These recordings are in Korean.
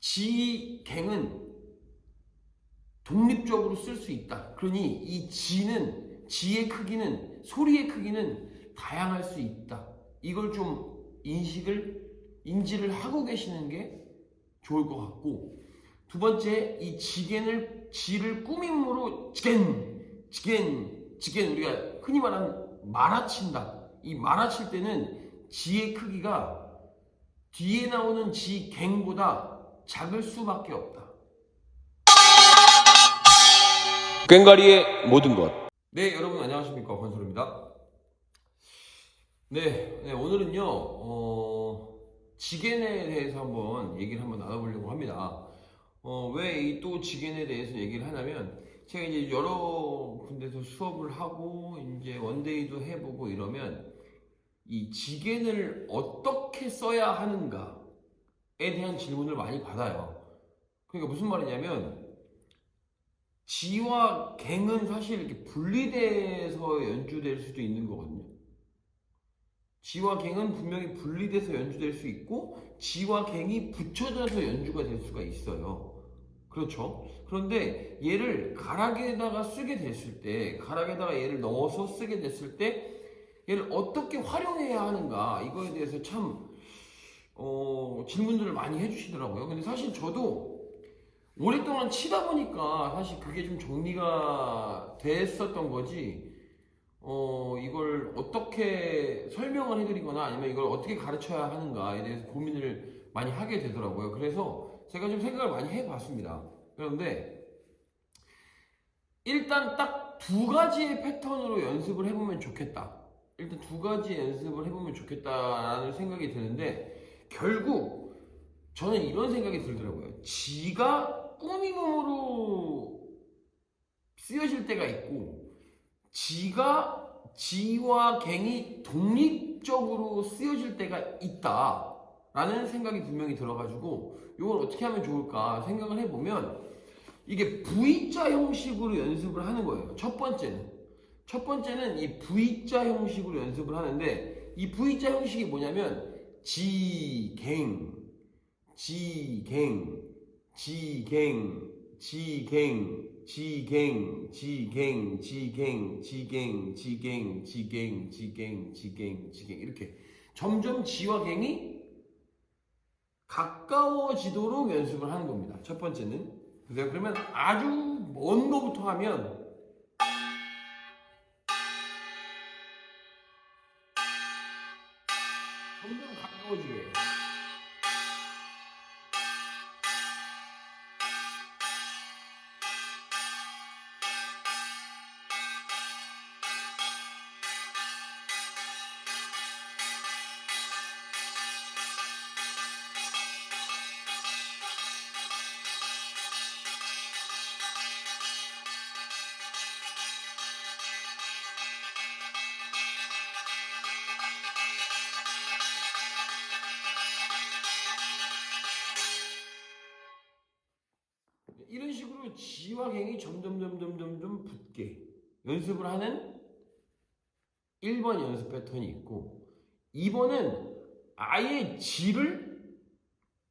지갱은 독립적으로 쓸 수 있다. 그러니 이 지의 크기는, 소리의 크기는 다양할 수 있다. 이걸 좀 인지를 하고 계시는 게 좋을 것 같고, 두 번째, 이 지를 꾸밈으로 지겐 우리가 흔히 말하는 말아친다. 이 말아칠 때는 지의 크기가 뒤에 나오는 지갱보다 작을 수밖에 없다. 꽹과리의 모든 것. 네, 여러분 안녕하십니까, 권솔입니다. 네, 오늘은요 지겐에 대해서 얘기를 한번 나눠보려고 합니다. 왜 이 또 지겐에 대해서 얘기를 하냐면, 제가 이제 여러 군데서 수업을 하고 이제 원데이도 해보고 이러면 이 지겐을 어떻게 써야 하는가에 대한 질문을 많이 받아요. 그러니까 무슨 말이냐면, 지와 갱은 사실 이렇게 분리돼서 연주될 수도 있는 거거든요. 지와 갱은 분명히 분리돼서 연주될 수 있고, 지와 갱이 붙여져서 연주가 될 수가 있어요. 그렇죠? 그런데 얘를 가락에다가 쓰게 됐을 때, 가락에다가 얘를 넣어서 쓰게 됐을 때 얘를 어떻게 활용해야 하는가, 이거에 대해서 참 질문들을 많이 해주시더라고요. 근데 사실 저도 오랫동안 치다 보니까 사실 그게 좀 정리가 됐었던 거지, 이걸 어떻게 설명을 해드리거나 아니면 이걸 어떻게 가르쳐야 하는가에 대해서 고민을 많이 하게 되더라고요. 그래서 제가 좀 생각을 많이 해봤습니다. 그런데 일단 딱 두 가지의 패턴으로 연습을 해보면 좋겠다. 일단 두 가지 연습을 해보면 좋겠다라는 생각이 드는데, 결국 저는 이런 생각이 들더라고요. 지가 꾸밈으로 쓰여질 때가 있고, 지와 갱이 독립적으로 쓰여질 때가 있다 라는 생각이 분명히 들어가지고, 이걸 어떻게 하면 좋을까 생각을 해보면, 이게 V자 형식으로 연습을 하는 거예요. 첫 번째는 이 V자 형식으로 연습을 하는데, 이 V자 형식이 뭐냐면 지갱, 지갱, 지갱, 지갱, 지갱, 지갱, 지갱, 지갱, 지갱, 지갱, 지갱, 지갱, 지갱, 이렇게 점점 지와 갱이 가까워지도록 연습을 하는 겁니다. 첫 번째는. 그러면 아주 먼 거부터 하면 점점 가까워지게 해요. 이런 식으로 지와 갱이 점점 붙게 연습을 하는 1번 연습 패턴이 있고, 2번은 아예 지를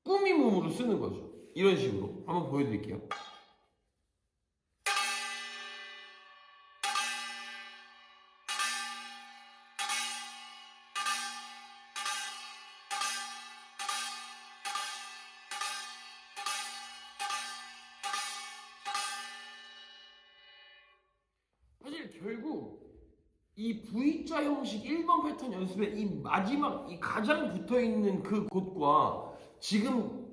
꾸밈음으로 쓰는 거죠. 이런 식으로 한번 보여드릴게요. 사실 결국 이 V자 형식 1번 패턴 연습의 이 마지막, 이 가장 붙어있는 그 곳과 지금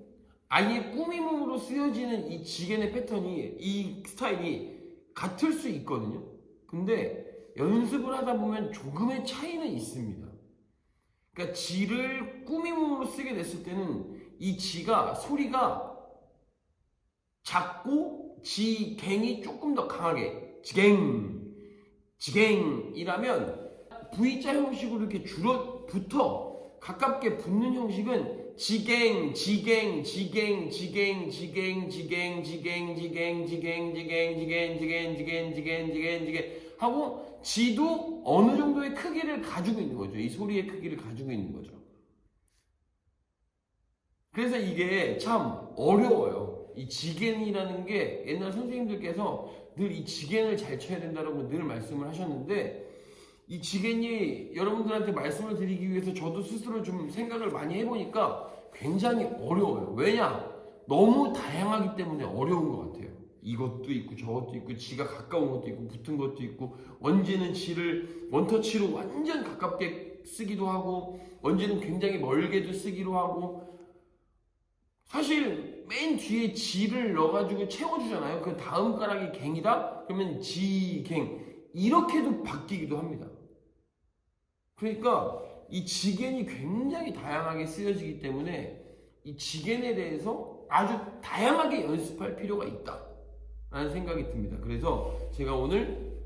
아예 꾸밈으로 쓰여지는 이 지겐의 패턴이, 이 스타일이 같을 수 있거든요. 근데 연습을 하다 보면 조금의 차이는 있습니다. 그러니까 지를 꾸밈으로 쓰게 됐을 때는 이 지가, 소리가 작고 지갱이 조금 더 강하게 지갱이라면, V자 형식으로 이렇게 붙어 가깝게 붙는 형식은 지갱 하고, 지도 어느 정도의 크기를 가지고 있는 거죠. 이 소리의 크기를 가지고 있는 거죠. 그래서 이게 참 어려워요. 이 지겐이라는 게 옛날 선생님들께서 늘 이 지겐을 잘 쳐야 된다고 늘 말씀을 하셨는데, 이 지겐이 여러분들한테 말씀을 드리기 위해서 저도 스스로 좀 생각을 많이 해보니까 굉장히 어려워요. 왜냐? 너무 다양하기 때문에 어려운 것 같아요. 이것도 있고 저것도 있고 지가 가까운 것도 있고 붙은 것도 있고, 언제는 지를 원터치로 완전 가깝게 쓰기도 하고 언제는 굉장히 멀게도 쓰기로 하고, 사실 맨 뒤에 지를 넣어가지고 채워주잖아요. 그 다음 가락이 갱이다? 그러면 지, 갱 이렇게도 바뀌기도 합니다. 그러니까 이 지겐이 굉장히 다양하게 쓰여지기 때문에 이 지겐에 대해서 아주 다양하게 연습할 필요가 있다 라는 생각이 듭니다. 그래서 제가 오늘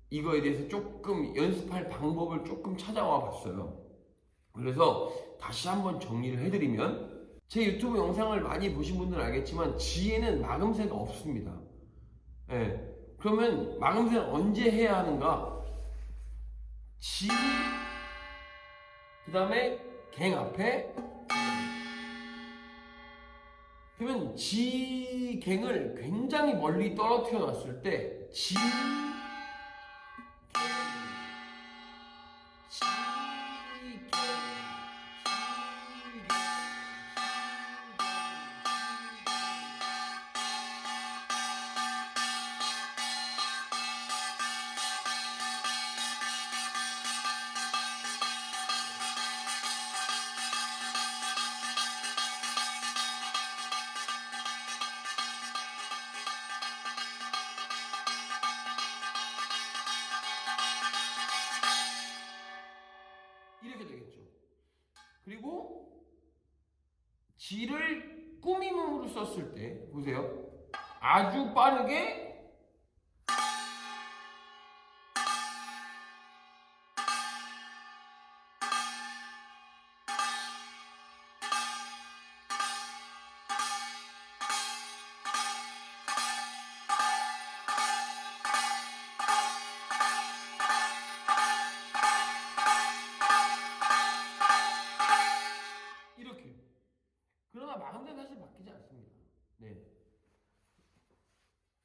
이거에 대해서 조금 연습할 방법을 조금 찾아와 봤어요. 그래서 다시 한번 정리를 해드리면, 제 유튜브 영상을 많이 보신 분들은 알겠지만 지에는 마금새가 없습니다. 예. 그러면 마금새는 언제 해야 하는가? 지, 그 다음에 갱 앞에, 그러면 지, 갱을 굉장히 멀리 떨어뜨려 놨을 때 지, 갱, 지, 갱, 이렇게 되겠죠. 그리고 지를 꾸밈음으로 썼을 때 보세요. 아주 빠르게 이렇게. 그러나 마음대로 사실 바뀌지 않습니다. 네.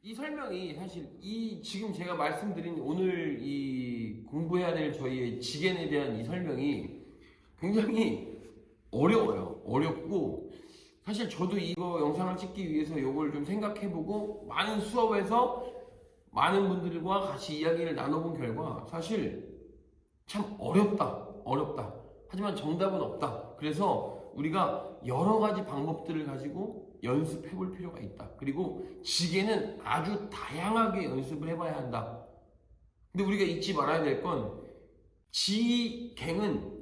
이 설명이 사실 이 지금 제가 말씀드린 오늘 이 공부해야 될 저희의 지겐에 대한 이 설명이 굉장히 어려워요. 어렵고, 사실 저도 이거 영상을 찍기 위해서 이걸 좀 생각해보고 많은 수업에서 많은 분들과 같이 이야기를 나눠본 결과 사실 참 어렵다. 하지만 정답은 없다. 그래서 우리가 여러 가지 방법들을 가지고 연습해 볼 필요가 있다. 그리고 지게는 아주 다양하게 연습을 해봐야 한다. 근데 우리가 잊지 말아야 될 건, 지갱은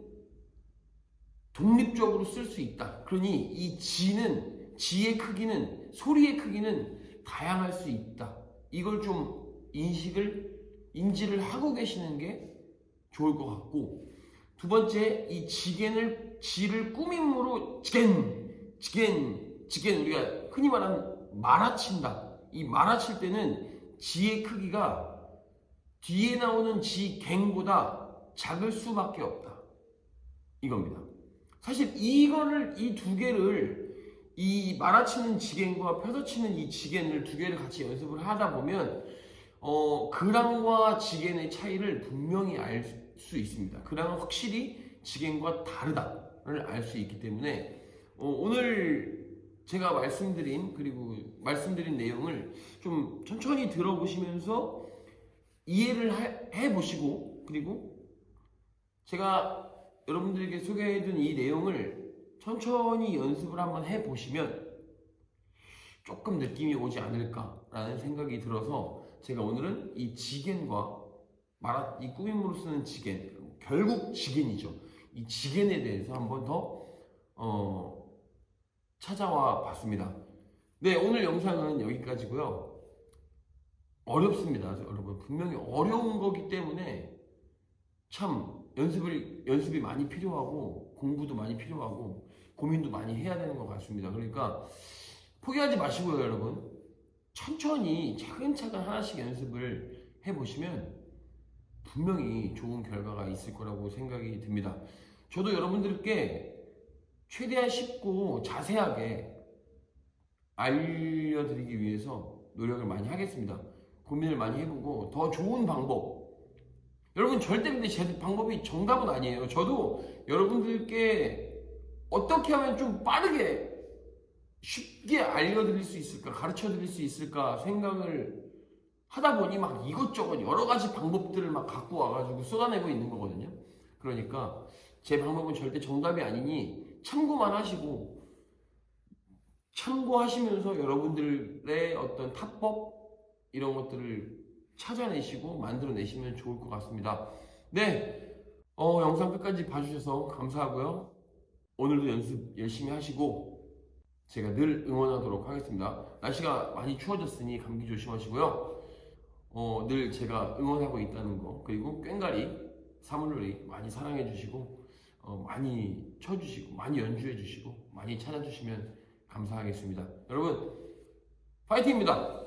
독립적으로 쓸 수 있다. 그러니 이 지의 크기는, 소리의 크기는 다양할 수 있다. 이걸 좀 인지를 하고 계시는 게 좋을 것 같고, 두 번째, 이 지를 꾸밈으로 지겐 우리가 흔히 말하는 말아친다. 이 말아칠 때는 지의 크기가 뒤에 나오는 지갱보다 작을 수밖에 없다. 이겁니다. 사실 이 두 개를, 이 말아치는 지겐과 펴서치는 이 지겐을 두 개를 같이 연습을 하다 보면 그랑과 지겐의 차이를 분명히 알 수 있습니다. 그랑은 확실히 지겐과 다르다를 알 수 있기 때문에 오늘 제가 말씀드린 내용을 좀 천천히 들어보시면서 이해를 해보시고, 그리고 제가 여러분들에게 소개해둔 이 내용을 천천히 연습을 한번 해보시면 조금 느낌이 오지 않을까라는 생각이 들어서, 제가 오늘은 이 지겐과 이 꾸밈으로 쓰는 지겐, 결국 지겐이죠. 이 지겐에 대해서 한번 더 찾아와 봤습니다. 네, 오늘 영상은 여기까지고요. 어렵습니다, 여러분. 분명히 어려운 거기 때문에 참 연습이 많이 필요하고, 공부도 많이 필요하고, 고민도 많이 해야 되는 것 같습니다. 그러니까 포기하지 마시고요, 여러분. 천천히 차근차근 하나씩 연습을 해보시면 분명히 좋은 결과가 있을 거라고 생각이 듭니다. 저도 여러분들께 최대한 쉽고 자세하게 알려드리기 위해서 노력을 많이 하겠습니다. 고민을 많이 해보고 더 좋은 방법. 여러분 절대 근데 제 방법이 정답은 아니에요. 저도 여러분들께 어떻게 하면 좀 빠르게 쉽게 알려드릴 수 있을까, 가르쳐 드릴 수 있을까 생각을 하다 보니 막 이것저것 여러 가지 방법들을 막 갖고 와가지고 쏟아내고 있는 거거든요. 그러니까 제 방법은 절대 정답이 아니니 참고만 하시고, 참고하시면서 여러분들의 어떤 타법 이런 것들을 찾아내시고 만들어내시면 좋을 것 같습니다. 네, 영상 끝까지 봐주셔서 감사하고요. 오늘도 연습 열심히 하시고 제가 늘 응원하도록 하겠습니다. 날씨가 많이 추워졌으니 감기 조심하시고요. 늘 제가 응원하고 있다는 거, 그리고 꽹가리, 사물놀이 많이 사랑해 주시고 많이 쳐주시고 많이 연주해 주시고 많이 찾아주시면 감사하겠습니다. 여러분 파이팅입니다.